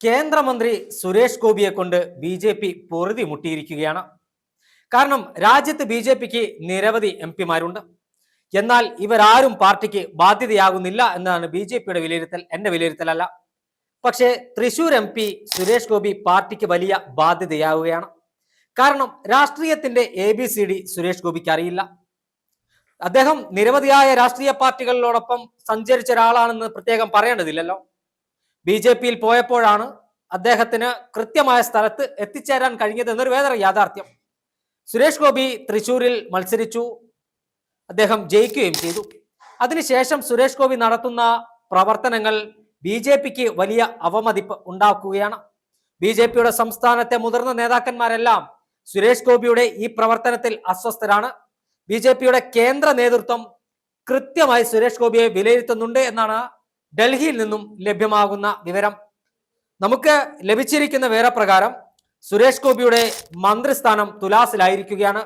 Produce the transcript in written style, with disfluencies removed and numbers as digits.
കേന്ദ്രമന്ത്രി സുരേഷ് ഗോപിയെ കൊണ്ട് ബി.ജെ.പി. പൊറുതി മുട്ടിയിരിക്കുകയാണ്. കാരണം രാജ്യത്ത് ബി.ജെ.പിക്ക് നിരവധി എം.പിമാരുണ്ട്. എന്നാൽ ഇവരാരും പാർട്ടിക്ക് ബാധ്യതയാകുന്നില്ല എന്നാണ് ബി.ജെ.പിയുടെ വിലയിരുത്തൽ. എന്റെ വിലയിരുത്തലല്ല. പക്ഷേ തൃശൂർ എം.പി. സുരേഷ് ഗോപി പാർട്ടിക്ക് വലിയ ബാധ്യതയാവുകയാണ്. കാരണം രാഷ്ട്രീയത്തിന്റെ ABCD സുരേഷ് ഗോപിക്ക് അറിയില്ല. അദ്ദേഹം നിരവധിയായ രാഷ്ട്രീയ പാർട്ടികളോടൊപ്പം സഞ്ചരിച്ച ഒരാളാണെന്ന് പ്രത്യേകം പറയേണ്ടതില്ലല്ലോ. ബി.ജെ.പിയിൽ പോയപ്പോഴാണ് അദ്ദേഹത്തിന് കൃത്യമായ സ്ഥലത്ത് എത്തിച്ചേരാൻ കഴിഞ്ഞത് എന്നൊരു വേറെ യാഥാർത്ഥ്യം. സുരേഷ് ഗോപി തൃശൂരിൽ മത്സരിച്ചു, അദ്ദേഹം ജയിക്കുകയും ചെയ്തു. അതിനുശേഷം സുരേഷ് ഗോപി നടത്തുന്ന പ്രവർത്തനങ്ങൾ ബി.ജെ.പിക്ക് വലിയ അവമതിപ്പ് ഉണ്ടാക്കുകയാണ്. ബി.ജെ.പിയുടെ സംസ്ഥാനത്തെ മുതിർന്ന നേതാക്കന്മാരെല്ലാം സുരേഷ് ഗോപിയുടെ ഈ പ്രവർത്തനത്തിൽ അസ്വസ്ഥരാണ്. ബി.ജെ.പിയുടെ കേന്ദ്ര നേതൃത്വം കൃത്യമായി സുരേഷ് ഗോപിയെ വിലയിരുത്തുന്നുണ്ട് എന്നാണ് ഡൽഹിയിൽ നിന്നും ലഭ്യമാകുന്ന വിവരം. നമുക്ക് ലഭിച്ചിരിക്കുന്ന വിവരപ്രകാരം സുരേഷ് ഗോപിയുടെ മന്ത്രിസ്ഥാനം തുലാസിലായിരിക്കുകയാണ്.